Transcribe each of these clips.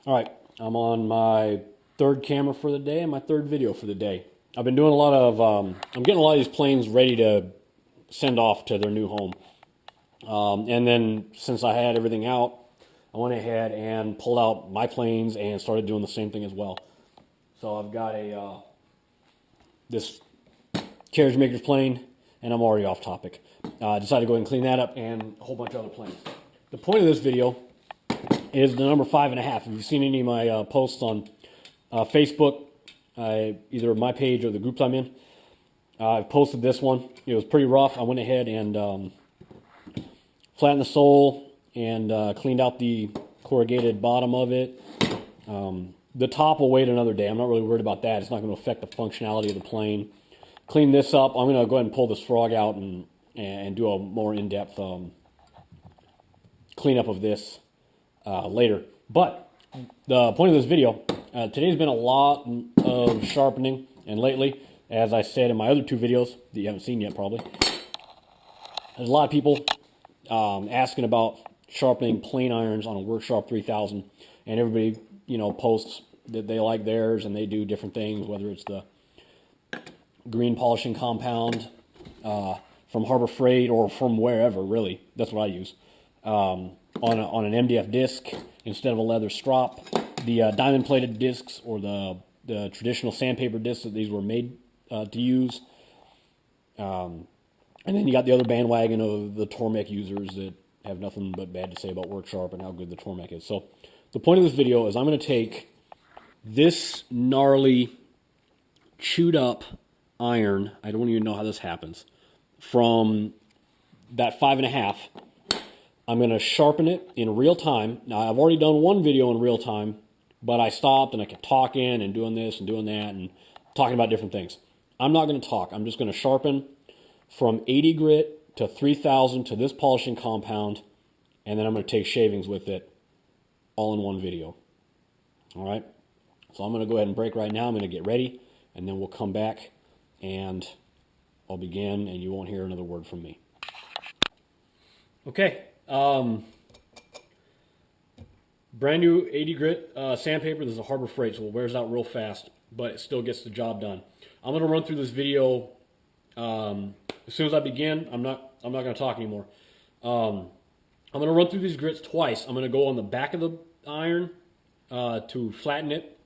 Alright, I'm on my third camera for the day and my third video for the day. I've been doing a lot of, I'm getting a lot of these planes ready to send off to their new home. And then since I had everything out, I went ahead and pulled out my planes and started doing the same thing as well. So I've got this carriage maker's plane, and I'm already off topic. I decided to go ahead and clean that up and a whole bunch of other planes. The point of this video is the number 5.5. If you've seen any of my posts on Facebook, either my page or the groups I'm in, I've posted this one. It was pretty rough. I went ahead and flattened the sole and cleaned out the corrugated bottom of it. The top will wait another day. I'm not really worried about that. It's not going to affect the functionality of the plane. Clean this up. I'm going to go ahead and pull this frog out and do a more in-depth cleanup of this later. But the point of this video, today's been a lot of sharpening, and lately, as I said in my other two videos that you haven't seen yet probably, there's a lot of people asking about sharpening plane irons on a Worksharp 3000, and everybody, posts that they like theirs and they do different things, whether it's the green polishing compound from Harbor Freight or from wherever, really. That's what I use. On an MDF disc instead of a leather strop. The diamond plated discs, or the traditional sandpaper discs that these were made to use. And then you got the other bandwagon of the Tormek users that have nothing but bad to say about Worksharp and how good the Tormek is. So the point of this video is I'm going to take this gnarly, chewed up iron, I don't even know how this happens, from that 5.5. I'm going to sharpen it in real time. Now, I've already done one video in real time, but I stopped and I kept talking and doing this and doing that and talking about different things. I'm not going to talk. I'm just going to sharpen from 80 grit to 3000 to this polishing compound, and then I'm going to take shavings with it all in one video. All right? So I'm going to go ahead and break right now. I'm going to get ready, and then we'll come back and I'll begin, and you won't hear another word from me. Okay. Brand new 80 grit sandpaper. This is a Harbor Freight, so it wears out real fast, but it still gets the job done. I'm going to run through this video as soon as I begin. I'm not going to talk anymore. I'm going to run through these grits twice. I'm going to go on the back of the iron to flatten it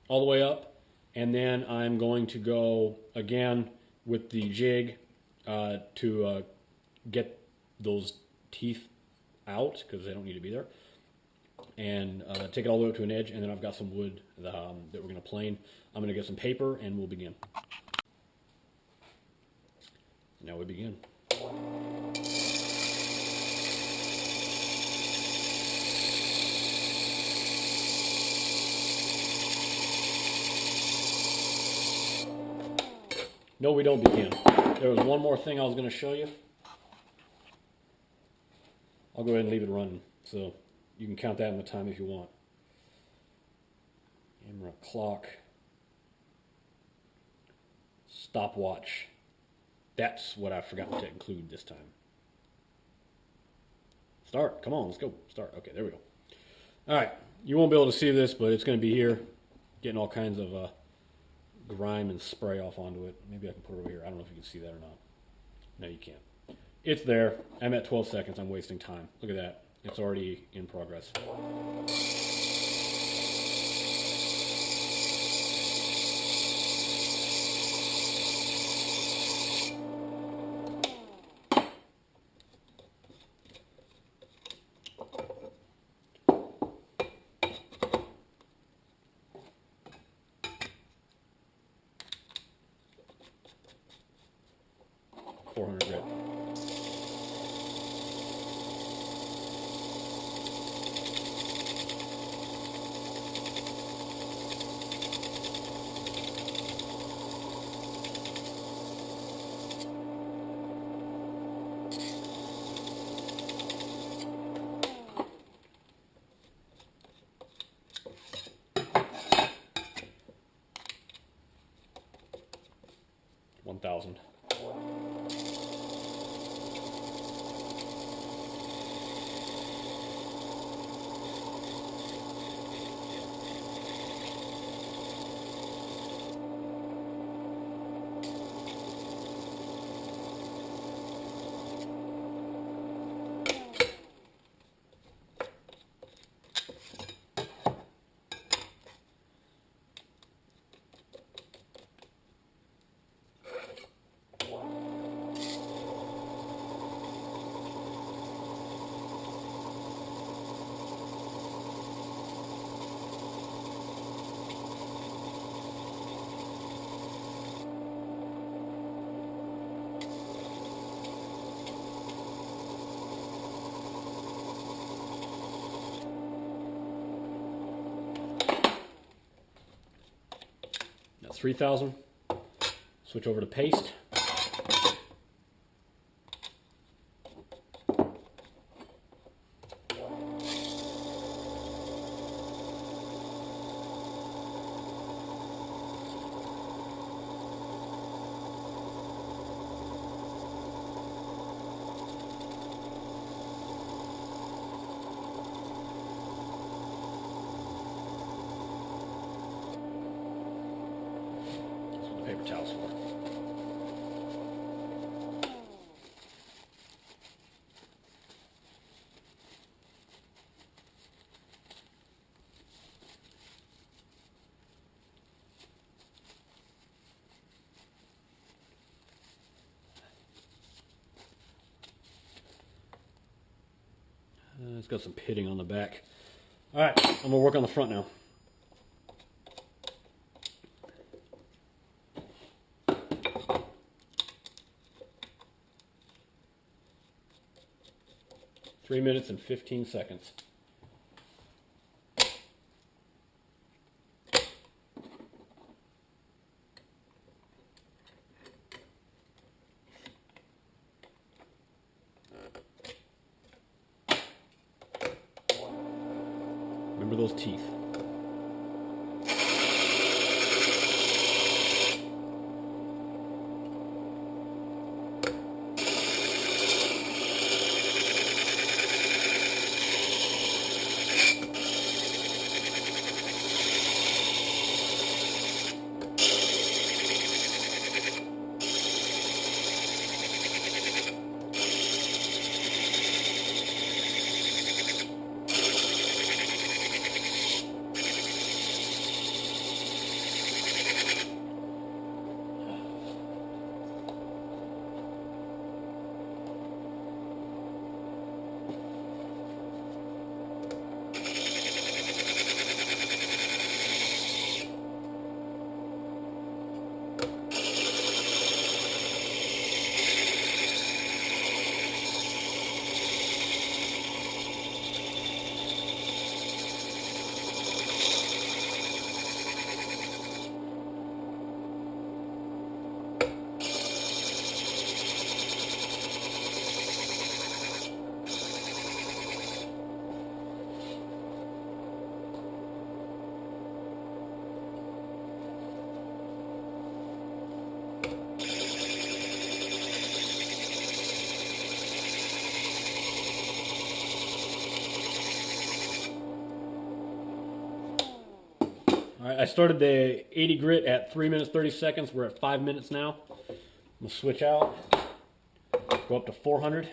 all the way up, and then I'm going to go again with the jig to get those teeth out, because they don't need to be there, and take it all the way up to an edge, and then I've got some wood that we're going to plane. I'm going to get some paper, and we'll begin. Now we begin. No, we don't begin. There was one more thing I was going to show you. I'll go ahead and leave it running, so you can count that in the time if you want. Camera, clock, stopwatch. That's what I forgot to include this time. Start. Come on, let's go. Start. Okay, there we go. All right, you won't be able to see this, but it's going to be here, getting all kinds of grime and spray off onto it. Maybe I can put it over here. I don't know if you can see that or not. No, you can't. It's there. I'm at 12 seconds. I'm wasting time. Look at that. It's already in progress. Grit. $1,000. at 3,000. Switch over to paste. Paper towels for. It's got some pitting on the back. All right, I'm gonna work on the front now. Three minutes and 15 seconds. Remember those teeth. All right, I started the 80 grit at 3 minutes 30 seconds. We're at 5 minutes now. I'm gonna switch out, go up to 400.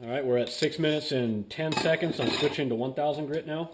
All right, we're at 6 minutes and 10 seconds. I'm switching to 1000 grit now.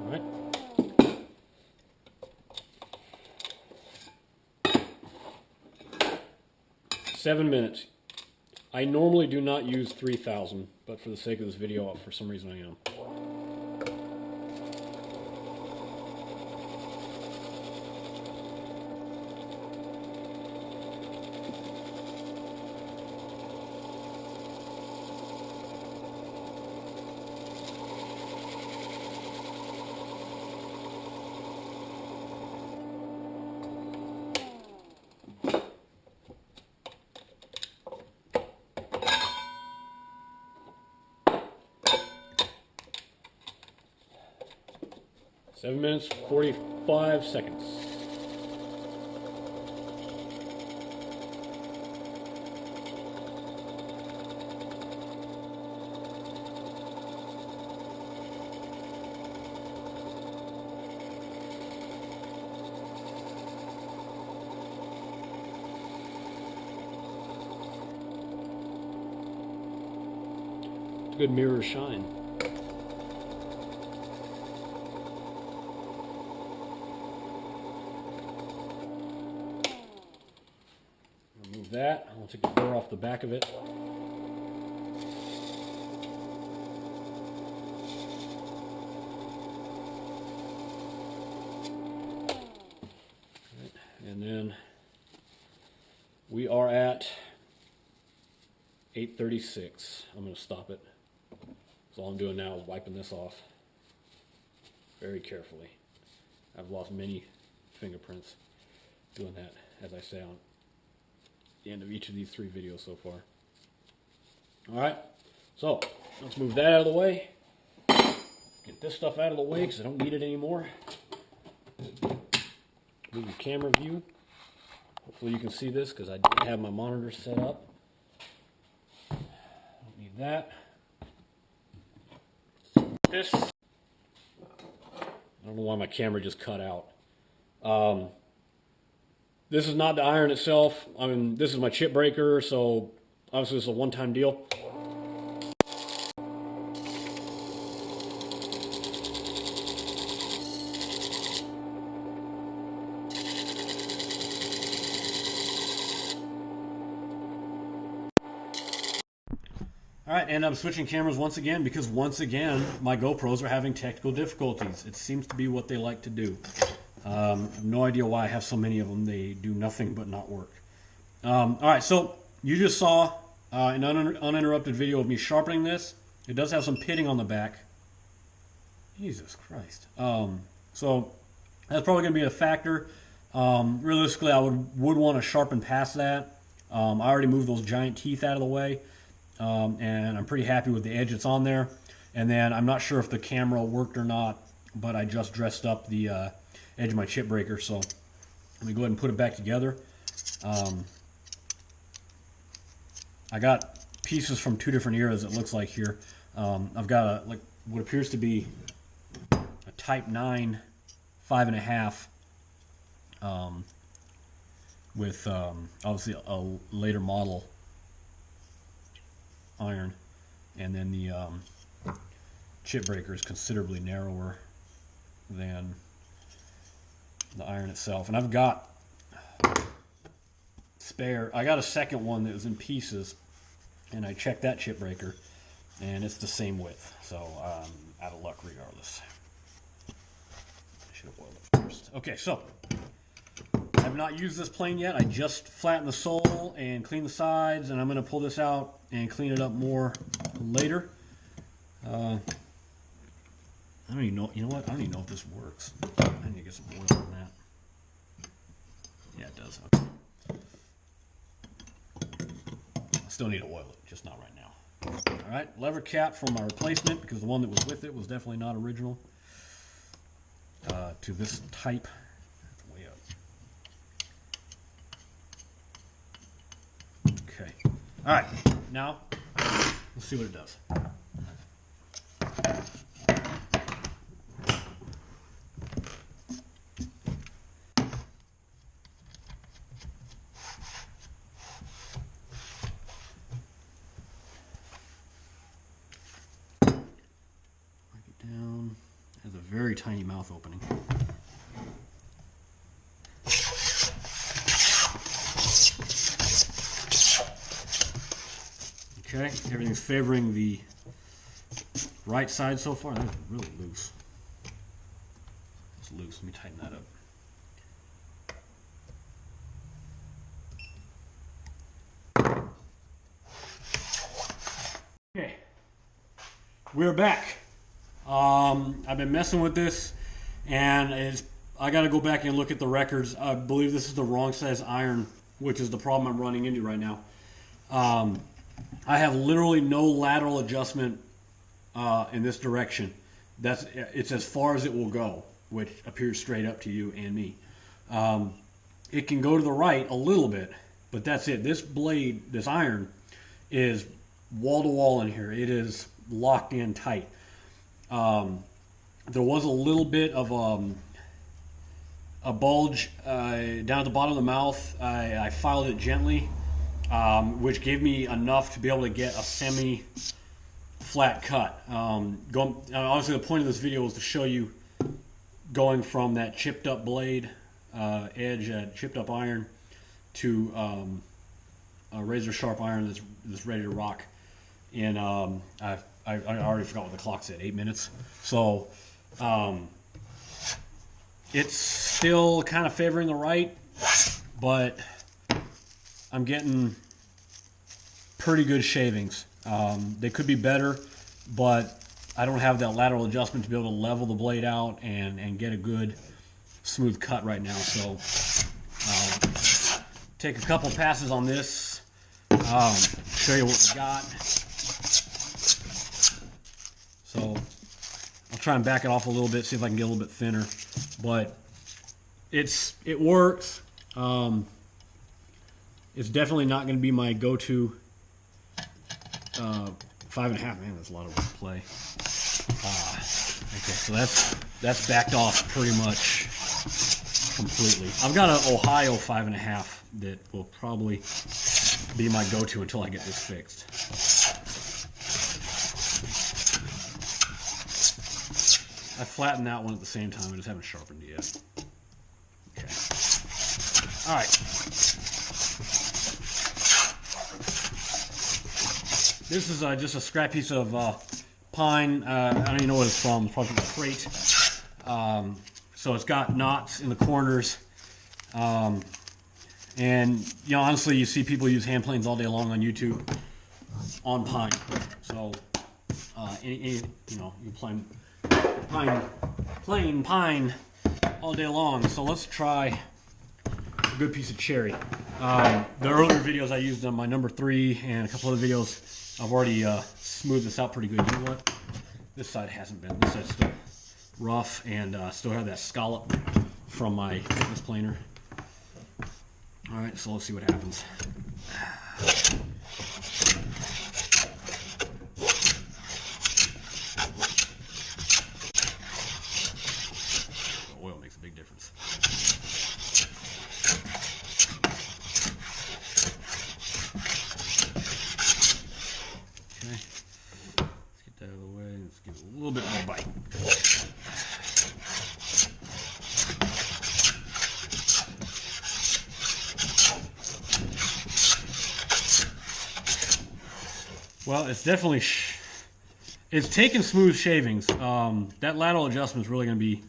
All right. Seven minutes. I normally do not use 3000, but for the sake of this video, for some reason I am. Seven minutes, 45 seconds. Good mirror shine. Remove that. I'll take the burr off the back of it. And then we are at 8:36. I'm going to stop it. So all I'm doing now is wiping this off very carefully. I've lost many fingerprints doing that, as I say on the end of each of these 3 videos so far. Alright, so let's move that out of the way. Get this stuff out of the way because I don't need it anymore. Move the camera view. Hopefully you can see this because I didn't have my monitor set up. Don't need that. This, I don't know why my camera just cut out. This is not the iron itself. I mean, this is my chip breaker, so obviously this is a one-time deal. Alright, and I'm switching cameras once again because once again my GoPros are having technical difficulties. It seems to be what they like to do. I have no idea why I have so many of them. They do nothing but not work. Alright, so you just saw an uninterrupted video of me sharpening this. It does have some pitting on the back. Jesus Christ. So that's probably going to be a factor. Realistically, I would want to sharpen past that. I already moved those giant teeth out of the way. And I'm pretty happy with the edge that's on there. And then I'm not sure if the camera worked or not, but I just dressed up the edge of my chip breaker. So let me go ahead and put it back together. I got pieces from 2 different eras, it looks like here. I've got like what appears to be a Type 9 5.5 with obviously a later model iron, and then the chip breaker is considerably narrower than the iron itself. And I've got I got a second one that was in pieces, and I checked that chip breaker and it's the same width, so out of luck regardless. I should have oiled it first. Okay, so I have not used this plane yet. I just flattened the sole and cleaned the sides, and I'm going to pull this out and clean it up more later. I don't even know. You know what? I don't even know if this works. I need to get some oil on that. Yeah, it does. Okay. I still need to oil it, just not right now. All right, lever cap for my replacement because the one that was with it was definitely not original. To this type. Way up. Okay. All right. Now, let's see what it does. Break it down. It has a very tiny mouth opening. Okay, everything's favoring the right side so far. That's really loose. It's loose. Let me tighten that up. Okay, we're back. I've been messing with this, and I got to go back and look at the records. I believe this is the wrong size iron, which is the problem I'm running into right now. I have literally no lateral adjustment in this direction. It's as far as it will go, which appears straight up to you and me. It can go to the right a little bit, but that's it. This blade, this iron, is wall to wall in here. It is locked in tight. There was a little bit of a bulge down at the bottom of the mouth. I filed it gently, which gave me enough to be able to get a semi-flat cut. Obviously, the point of this video was to show you going from that chipped up blade edge, chipped up iron, to a razor sharp iron that's ready to rock. And I already forgot what the clock said, 8 minutes. So it's still kind of favoring the right, but I'm getting pretty good shavings. They could be better, but I don't have that lateral adjustment to be able to level the blade out and get a good smooth cut right now. So take a couple passes on this, show you what we got. So I'll try and back it off a little bit, see if I can get a little bit thinner. But it works. It's definitely not going to be my go-to 5.5. Man, that's a lot of play. Okay, so that's backed off pretty much completely. I've got an Ohio 5.5 that will probably be my go-to until I get this fixed. I flattened that one at the same time. I just haven't sharpened it yet. Okay. All right. This is just a scrap piece of pine. I don't even know what it's from. It's probably from a crate. So it's got knots in the corners. And you know, honestly, you see people use hand planes all day long on YouTube on pine. So you know, you plain pine all day long. So let's try a good piece of cherry. The earlier videos I used on my number 3 and a couple other videos, I've already smoothed this out pretty good. You know what? This side hasn't been. This side's still rough and still have that scallop from my thickness planer. All right, so let's see what happens. Oil makes a big difference. Okay, let's get that out of the way. Let's give it a little bit more bite. Well, it's definitely it's taking smooth shavings. That lateral adjustment is really going to be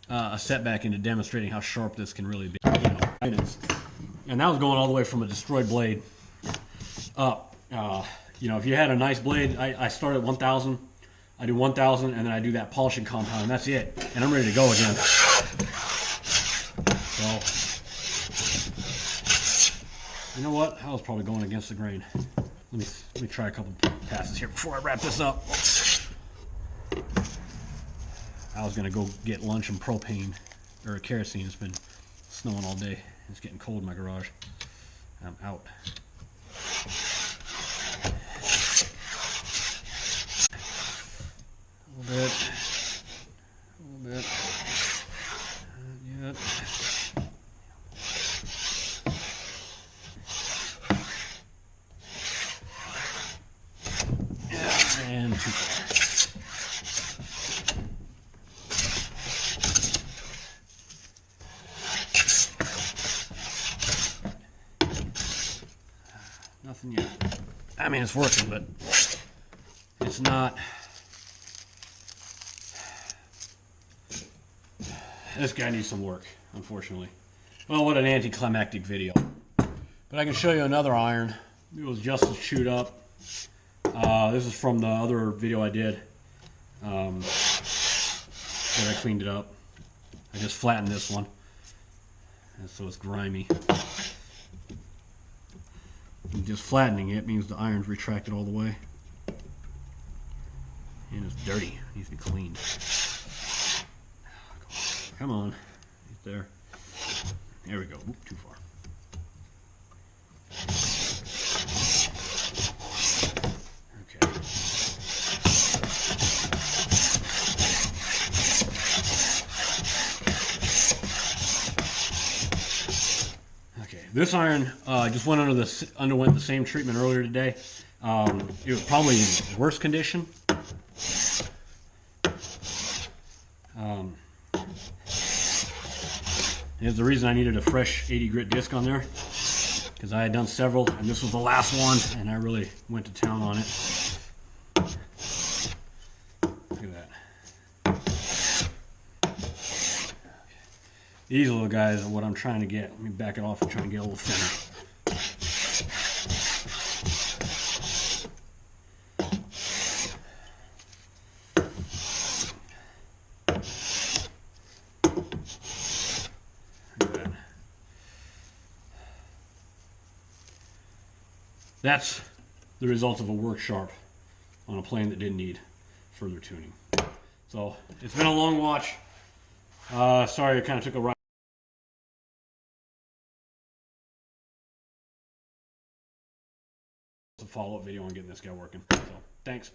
a setback into demonstrating how sharp this can really be. You know, and that was going all the way from a destroyed blade up. You know, if you had a nice blade, I start at 1,000. I do 1,000, and then I do that polishing compound, and that's it. And I'm ready to go again. So, you know what? I was probably going against the grain. Let me try a couple passes here before I wrap this up. I was gonna go get lunch and propane or kerosene. It's been snowing all day. It's getting cold in my garage. I'm out. A little bit. Not yet. And too far. Nothing yet. I mean, it's working, but it's not. This guy needs some work, unfortunately. Well, what an anticlimactic video. But I can show you another iron. It was just as chewed up. This is from the other video I did. That I cleaned it up. I just flattened this one. And so it's grimy. And just flattening it means the iron's retracted all the way. And it's dirty. It needs to be cleaned. Come on. Right there. There we go. Oop, too far. Okay. Okay. This iron just underwent the same treatment earlier today. It was probably in worse condition. Here's the reason I needed a fresh 80 grit disc on there, because I had done several, and this was the last one, and I really went to town on it. Look at that. These little guys are what I'm trying to get. Let me back it off and try and get a little thinner. That's the result of a work sharp on a plane that didn't need further tuning. So it's been a long watch. Sorry, I kind of took a ride. It's a follow-up video on getting this guy working. So thanks.